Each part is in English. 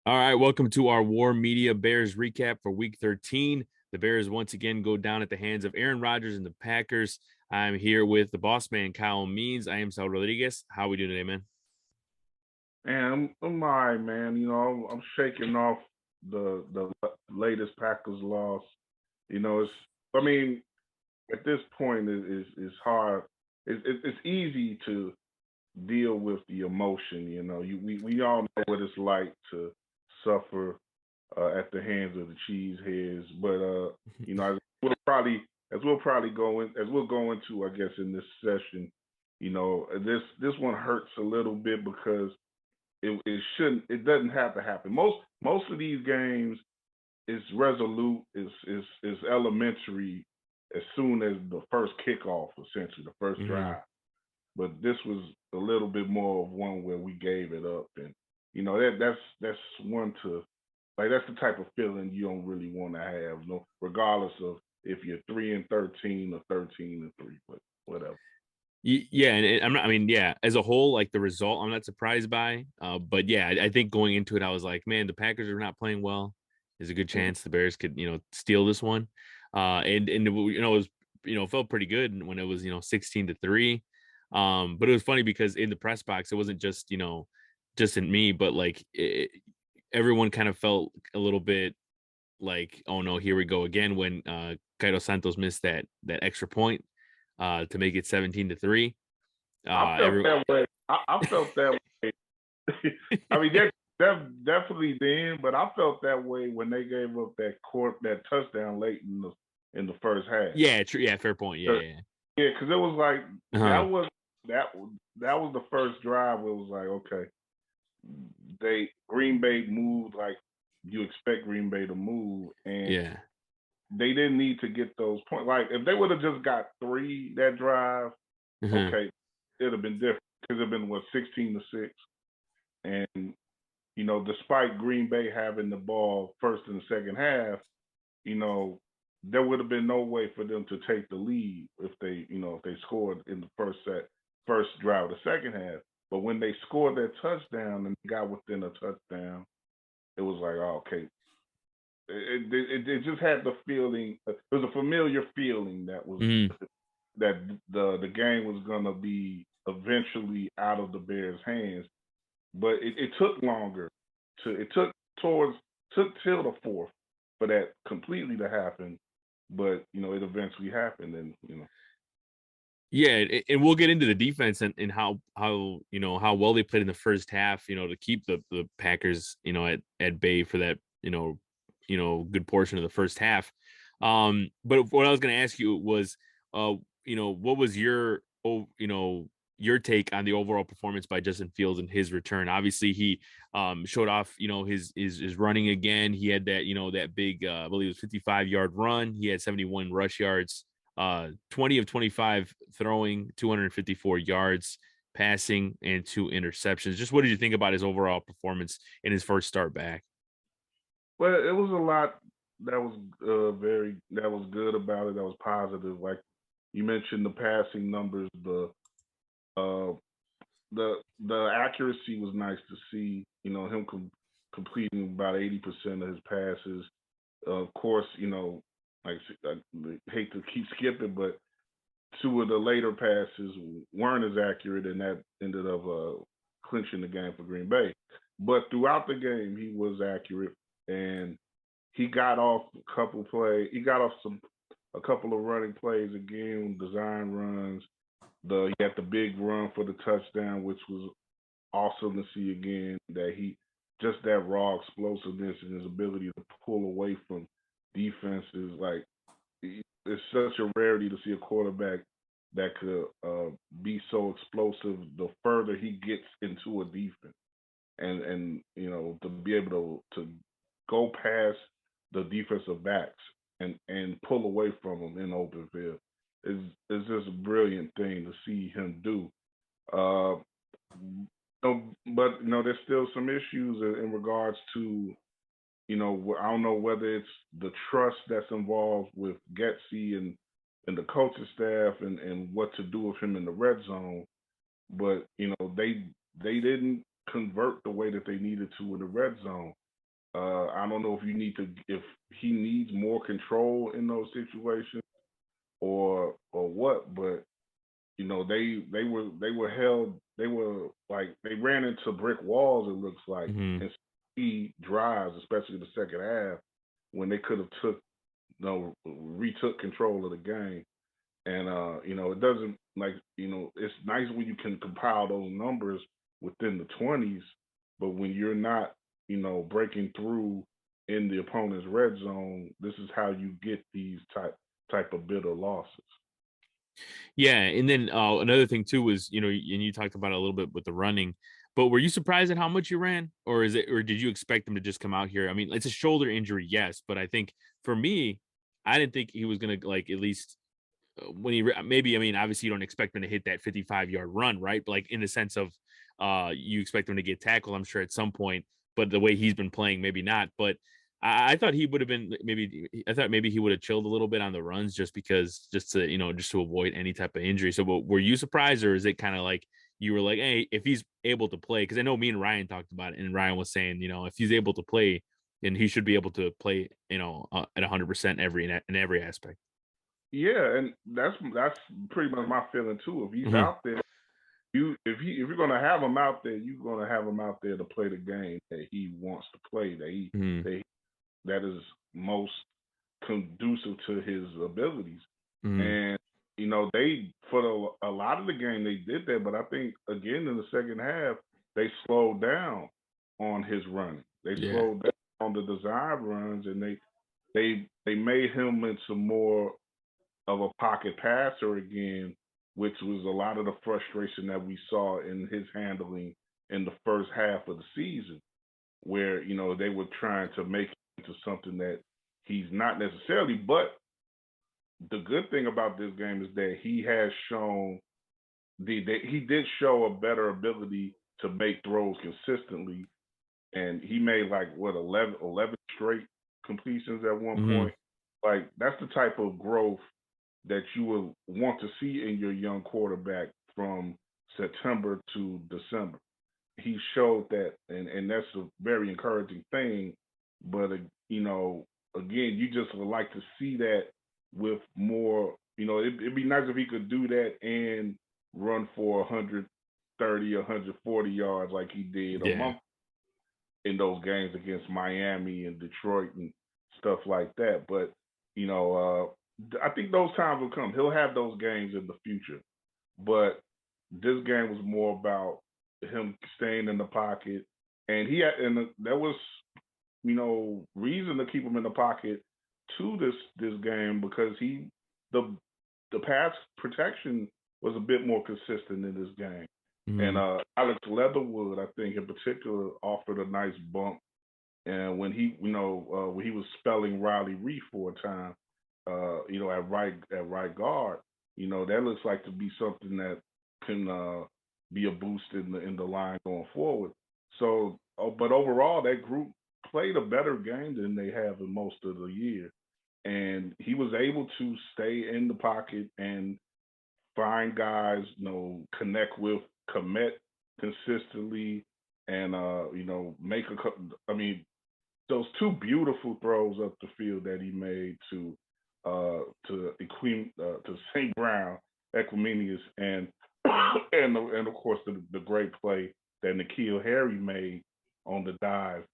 All right, welcome to our War Media Bears recap for Week 13. The Bears once again go down at the hands of Aaron Rodgers and the Packers. I'm here with the boss man, Kyle Means. I am Saul Rodriguez. How are we doing today, man? And I'm all right, man. I'm shaking off the latest Packers loss. I mean, at this point, it's hard. It's easy to deal with the emotion. We all know what it's like to suffer at the hands of the cheeseheads. But as we'll probably go into, I guess, in this session. This one hurts a little bit because it doesn't have to happen. Most of these games is resolute, is elementary as soon as the first kickoff, essentially the first Hmm. drive. But this was a little bit more of one where we gave it up, and that's one to like that's the type of feeling you don't really want to have, no, regardless of if you're 3-13 or 13-3, but whatever. Yeah, and I'm not. I mean, yeah, as a whole, like the result, I'm not surprised by. But yeah, I think going into it, I was like, man, the Packers are not playing well. There's a good Mhm. chance the Bears could, steal this one. And it was, felt pretty good when it was, 16-3. But it was funny because in the press box, it wasn't just, just in me, but like everyone kind of felt a little bit like, oh no, here we go again when Cairo Santos missed that extra point to make it 17-3. I felt Every that way. I felt that way. I mean, that's definitely then, but I felt that way when they gave up that touchdown late in the first half. Yeah, true. Yeah, fair point. Yeah, Uh, yeah. Yeah, because it was like that Uh-huh. was that that was the first drive where it was like, okay, they Green Bay moved like you expect Green Bay to move, and Yeah. they didn't need to get those points. Like if they would have just got three that drive, Uh-huh. okay, it'd have been different because it'd have been what 16-6, and despite Green Bay having the ball first and the second half, you know, there would have been no way for them to take the lead if they scored in the first drive of the second half. But when they scored that touchdown and got within a touchdown, it was like, oh, okay. It just had the feeling. It was a familiar feeling Mhm. that the game was gonna be eventually out of the Bears' hands. But it took longer it took till the fourth for that completely to happen. But it eventually happened, and. Yeah, and we'll get into the defense and how how well they played in the first half, to keep the Packers, at bay for that, good portion of the first half. But what I was going to ask you was, what was your take on the overall performance by Justin Fields and his return? Obviously, he showed off, his running again. He had that, that big, I believe it was 55-yard run. He had 71 rush yards, 20 of 25 throwing, 254 yards passing, and two interceptions. Just what did you think about his overall performance in his first start back? Well, it was a lot that was that was good about it. That was positive. Like you mentioned, the passing numbers, uh, the accuracy was nice to see. Him completing about 80% of his passes. Of course, like I hate to keep skipping, but two of the later passes weren't as accurate, and that ended up clinching the game for Green Bay. But throughout the game, he was accurate, and he got off a couple plays. He got off a couple of running plays again, design runs. He had the big run for the touchdown, which was awesome to see again. That he just that raw explosiveness and his ability to pull away from defenses like it's such a rarity to see a quarterback that could be so explosive the further he gets into a defense, and to be able to go past the defensive backs and pull away from them in open field is just a brilliant thing to see him do. Uh, but there's still some issues in regards to I don't know whether it's the trust that's involved with Getsy and the coaching staff and what to do with him in the red zone, but they didn't convert the way that they needed to in the red zone. I don't know if he needs more control in those situations or what, but they were like they ran into brick walls. It looks like Hmm. and speed drives, especially the second half when they could have retook control of the game. And it doesn't like it's nice when you can compile those numbers within the 20s, but when you're not breaking through in the opponent's red zone, this is how you get these type of bitter losses. Yeah, and then another thing too was and you talked about it a little bit with the running, but were you surprised at how much you ran, or did you expect him to just come out here? I mean, it's a shoulder injury, yes, but I think for me, I didn't think he was gonna like at least when maybe I mean obviously you don't expect him to hit that 55-yard run, right? But like in the sense of you expect him to get tackled, I'm sure at some point, but the way he's been playing, maybe not. But I thought he would have been maybe I thought maybe he would have chilled a little bit on the runs just because just to just to avoid any type of injury. So were you surprised, or is it kind of like you were like, hey, if he's able to play, because I know me and Ryan talked about it, and Ryan was saying, if he's able to play, then he should be able to play, at 100% in every aspect. Yeah, and that's pretty much my feeling too. If he's Hmm. out there, if you're gonna have him out there, you're gonna have him out there to play the game that he wants to play, Hmm. that that is most conducive to his abilities. Hmm. And they for a lot of the game they did that, but I think again in the second half they slowed down on his running. They Yeah. slowed down on the design runs, and they made him into more of a pocket passer again, which was a lot of the frustration that we saw in his handling in the first half of the season, where they were trying to make him into something that he's not necessarily. But the good thing about this game is that he has shown he did show a better ability to make throws consistently, and he made like what 11 straight completions at one Hmm. point. Like that's the type of growth that you would want to see in your young quarterback from September to December. He showed that, and that's a very encouraging thing. But again, you just would like to see that with more. It'd be nice if he could do that and run for 130, 140 yards like he did a Yeah. month in those games against Miami and Detroit and stuff like that. But I think those times will come. He'll have those games in the future, but this game was more about him staying in the pocket, and there was reason to keep him in the pocket to this game because the the pass protection was a bit more consistent in this game. And Mhm. Alex Leatherwood, I think in particular, offered a nice bump. And when he was spelling Riley Reef for a time, at right guard, that looks like to be something that can be a boost in the line going forward. So, but overall, that group played a better game than they have in most of the year, and he was able to stay in the pocket and find guys, connect with, commit consistently, and make a couple. I mean, those two beautiful throws up the field that he made to St. Brown, Equiminius, and and of course the great play that N'Keal Harry made on the dive.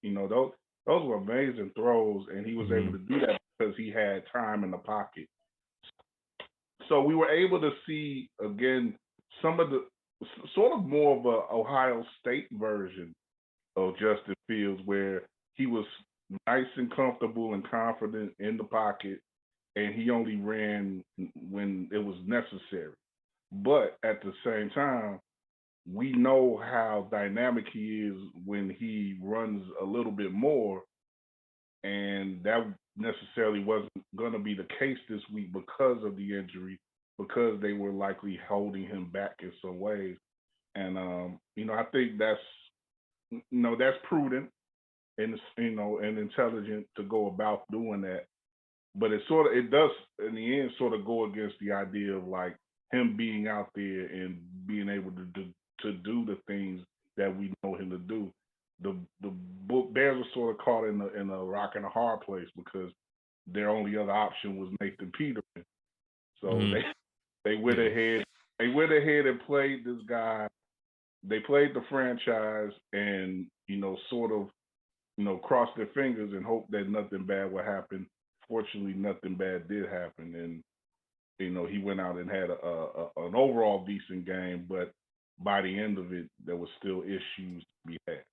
Those were amazing throws, and he was able Mhm. to do that because he had time in the pocket. So we were able to see again some of the sort of more of a Ohio State version of Justin Fields, where he was nice and comfortable and confident in the pocket, and he only ran when it was necessary. But at the same time, we know how dynamic he is when he runs a little bit more, and that necessarily wasn't going to be the case this week because of the injury, because they were likely holding him back in some ways. And I think that's prudent and and intelligent to go about doing that. But it does in the end sort of go against the idea of like him being out there and being able to do the things that we know him to do. The Bears were sort of caught in a rock and a hard place because their only other option was Nathan Peterman. So Hmm. they went Yeah. ahead and played this guy. They played the franchise and sort of crossed their fingers and hoped that nothing bad would happen. Fortunately, nothing bad did happen, and he went out and had an overall decent game, but by the end of it, there was still issues to be had.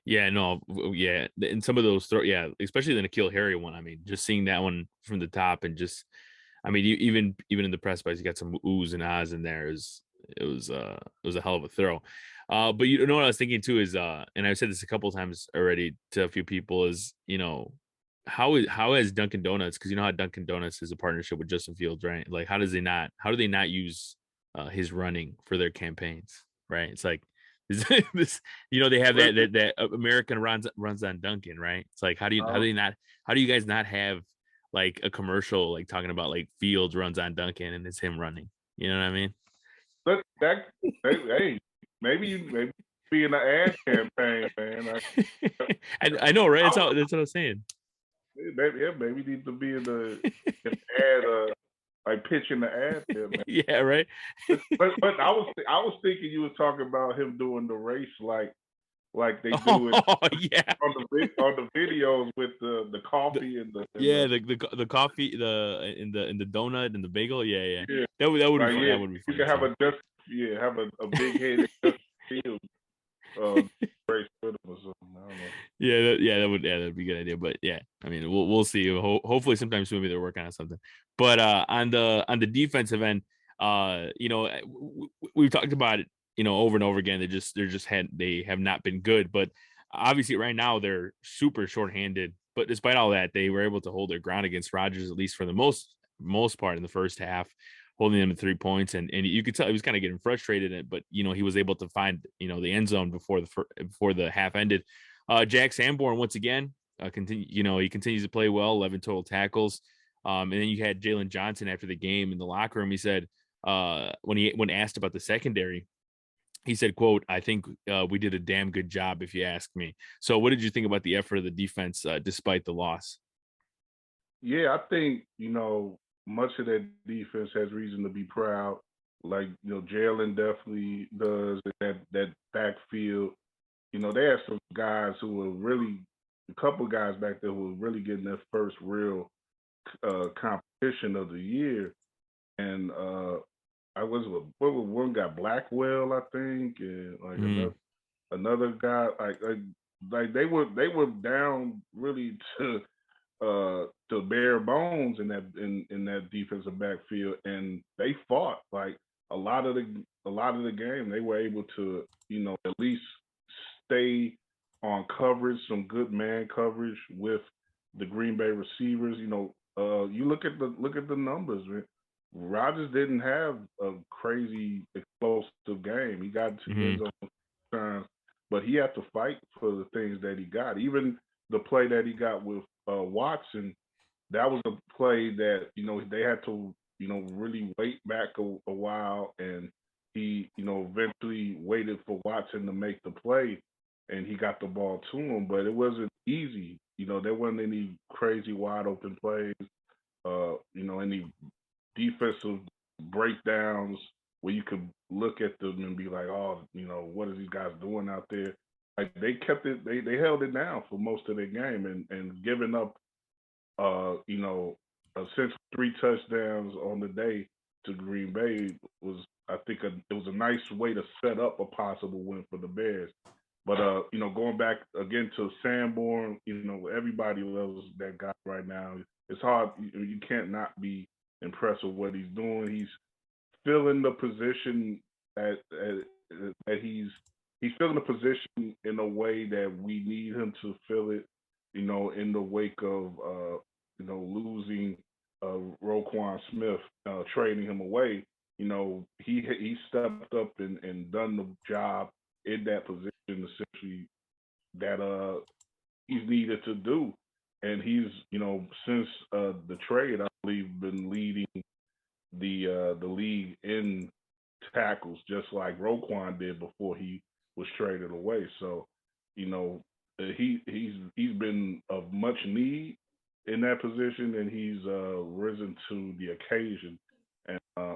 Yeah, no, yeah, and some of those yeah, especially the N'Keal Harry one. I mean, just seeing that one from the top and just, I mean, even in the press box, you got some oohs and ahs in there. It was a hell of a throw. But you know what I was thinking too is, and I've said this a couple times already to a few people is, how has Dunkin' Donuts, because you know how Dunkin' Donuts is a partnership with Justin Fields, right? Like, how do they not use his running for their campaigns, right? It's like this, they have But that American runs on Dunkin', right? It's like, uh, how do you guys not have like a commercial like talking about like Fields runs on Dunkin' and it's him running? You know what I mean? but hey, maybe be in the ad campaign, man. I know, right? I would, That's what I'm saying. maybe need to be in ad, like pitching the ad there, man. Yeah, right. But I was thinking you was talking about him doing the race like they do it Oh yeah, on the videos with the the, coffee and yeah, the the coffee, in the donut and the bagel. Yeah, yeah. yeah, That would be like fun. yeah, That would be you funny can have too. a big headed Justin Fields uh race with him or something. I don't know. That'd be a good idea. But yeah, I mean, we'll see. Hopefully, sometime soon, maybe they're working on something. But on the defensive end, we've talked about it, over and over again. They have not been good, but obviously, right now they're super shorthanded. But despite all that, they were able to hold their ground against Rodgers, at least for the most part in the first half, holding them to 3 points. And you could tell he was kind of getting frustrated, but he was able to find the end zone before the half ended. Jack Sanborn once again he continues to play well, 11 total tackles. And then you had Jalen Johnson after the game in the locker room. He said when asked about the secondary, he said, "quote I think we did a damn good job, if you ask me." So, what did you think about the effort of the defense despite the loss? Yeah, I think much of that defense has reason to be proud. Like Jalen definitely does that backfield. They had some guys who were really a couple guys back there who were really getting their first real competition of the year. And I was what was one guy Blackwell, I think, and like Mm, another guy like they were down really to bare bones in that defensive backfield, and they fought like a lot of the game. They were able to at least stay on coverage, some good man coverage with the Green Bay receivers. You look at the numbers, man. Rodgers didn't have a crazy explosive game. He got to the end hmm zone times, but he had to fight for the things that he got. Even the play that he got with Watson, that was a play that they had to really wait back a while, and he eventually waited for Watson to make the play, and he got the ball to him. But it wasn't easy. There wasn't any crazy wide open plays. Any defensive breakdowns where you could look at them and be like, oh, what are these guys doing out there? Like they kept it, they held it down for most of their game, and giving up, essentially 3 touchdowns on the day to Green Bay was, I think, it was a nice way to set up a possible win for the Bears. But going back again to Sanborn, everybody loves that guy right now. It's hard. You can't not be impressed with what he's doing. He's filling the position that he's filling the position in a way that we need him to fill it. In the wake of losing Roquan Smith, trading him away. He stepped up and done the job in that position essentially that he's needed to do. And he's, since the trade, I believe, been leading the league in tackles, just like Roquan did before he was traded away. So, you know, he's been of much need in that position, and he's risen to the occasion. And I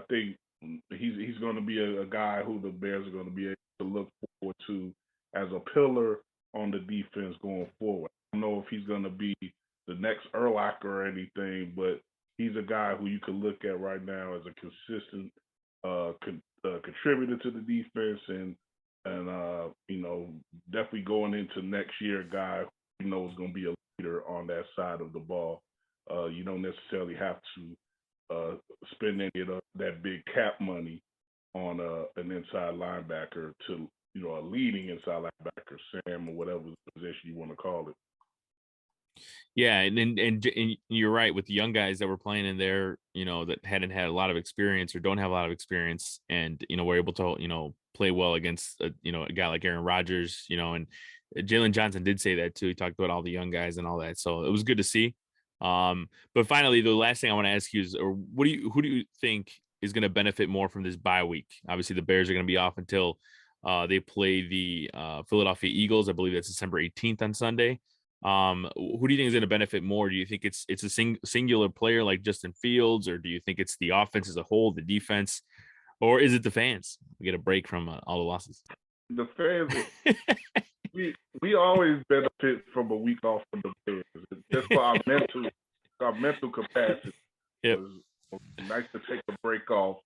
think he's going to be a guy who the Bears are going to be able to look forward to as a pillar on the defense going forward. I don't know if he's going to be the next Urlacher or anything, but he's a guy who you can look at right now as a consistent contributor to the defense, and definitely going into next year, a guy who knows is going to be a leader on that side of the ball. You don't necessarily have to uh, spend any of that big cap money on an inside linebacker to a leading inside linebacker, Sam, or whatever position you want to call it. Yeah, and you're right with the young guys that were playing in there, that hadn't had a lot of experience or don't have a lot of experience, and were able to play well against a guy like Aaron Rodgers, and Jalen Johnson did say that too. He talked about all the young guys and all that, so it was good to see. But finally, the last thing I want to ask you is, or who do you think is going to benefit more from this bye week? Obviously, the Bears are going to be off until they play the Philadelphia Eagles. I believe that's December 18th on Sunday. Who do you think is going to benefit more? Do you think it's a singular player like Justin Fields, or do you think it's the offense as a whole, the defense, or is it the fans? We get a break from all the losses. The fans, we always benefit from a week off from the Bears, just for our mental capacity. Yep. It's nice to take a break off,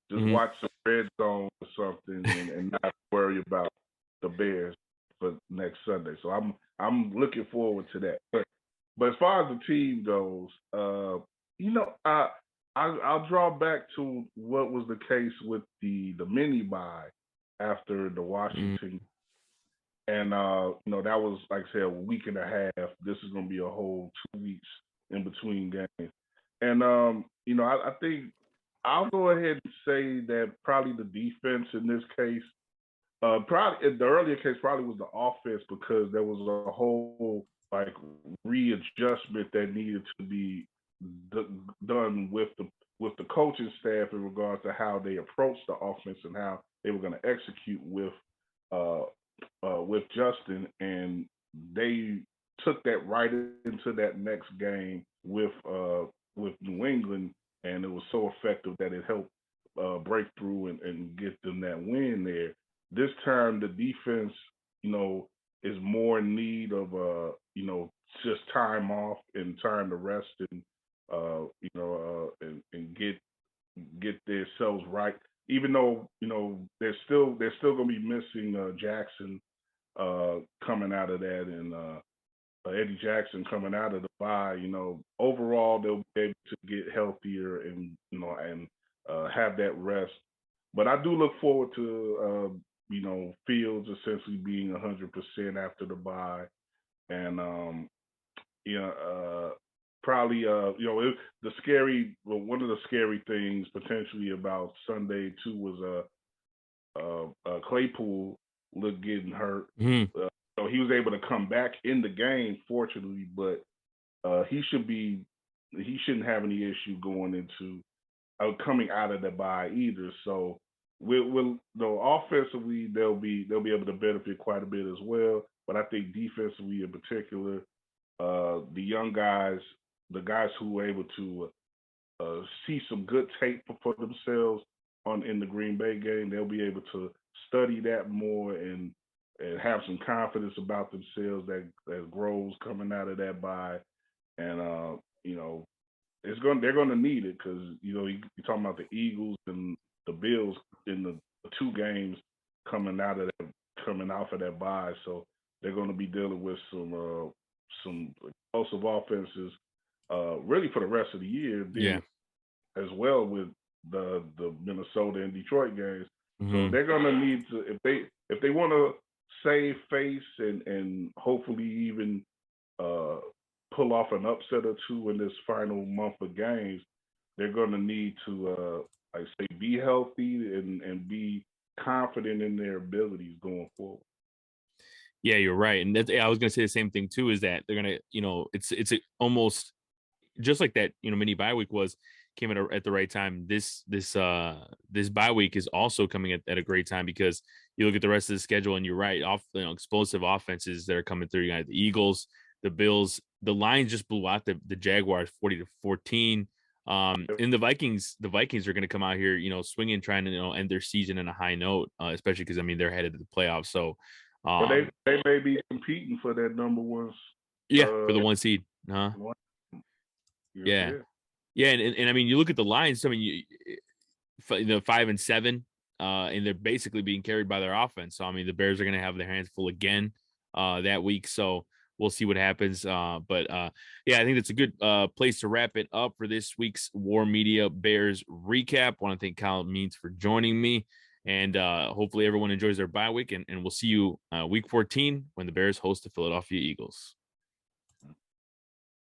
just Hmm. watch some red zone or something, and not worry about the Bears for next Sunday. So I'm looking forward to that. But as far as the team goes, you know, I, I'll draw back to what was the case with the mini buy after the Hmm. Washington, and that was, like I said, a week and a half. This is going to be a whole 2 weeks in between games, and I think I'll go ahead and say that probably the defense in this case, probably in the earlier case, probably was the offense, because there was a whole like readjustment that needed to be done with the coaching staff in regards to how they approached the offense and how they were going to execute uh, with Justin, and they took that right into that next game with New England, and it was so effective that it helped break through and get them that win there. This time, the defense, you know, is more in need of just time off and time to rest, and and get themselves right. Even though they're still going to be missing Jackson coming out of that, and Eddie Jackson coming out of the bye. Overall they'll be able to get healthier, and have that rest. But I do look forward to Fields essentially being 100% after the bye, and you know, probably the scary one of the scary things potentially about Sunday too was Claypool looked getting hurt. Hmm. So he was able to come back in the game, fortunately, but he shouldn't have any issue going into coming out of the bye either. So we'll offensively they'll be able to benefit quite a bit as well. But I think defensively in particular, the young guys, the guys who were able to see some good tape for themselves on in the Green Bay game, they'll be able to study that more, and have some confidence about themselves that grows coming out of that bye. And they're going to need it, because you're talking about the Eagles and the Bills in the two games coming off of that bye, so they're going to be dealing with some explosive offenses really for the rest of the year. Yeah. Then as well with the Minnesota and Detroit games. So Hmm. they're gonna need to, if they want to save face and hopefully even uh, pull off an upset or two in this final month of games, they're gonna need to like say be healthy and be confident in their abilities going forward. Yeah, you're right, and I was going to say the same thing too. Is that they're gonna, it's almost just like that, mini bye week was. came at the right time. This bye week is also coming at a great time because you look at the rest of the schedule and you're right, explosive offenses that are coming through. You got the Eagles, the Bills, the Lions just blew out the Jaguars 40-14. And the Vikings are going to come out here, swinging, trying to end their season in a high note, especially because I mean they're headed to the playoffs. So, But um, they may be competing for that number one. yeah, for the Uh, one seed, huh? one. Yes, Yeah, yeah. yeah, and I mean you look at the Lions. I mean, the 5-7, and they're basically being carried by their offense. So I mean, the Bears are going to have their hands full again that week. So we'll see what happens. But yeah, I think that's a good place to wrap it up for this week's War Media Bears recap. I want to thank Kyle Means for joining me, and hopefully everyone enjoys their bye week. And we'll see you week 14 when the Bears host the Philadelphia Eagles.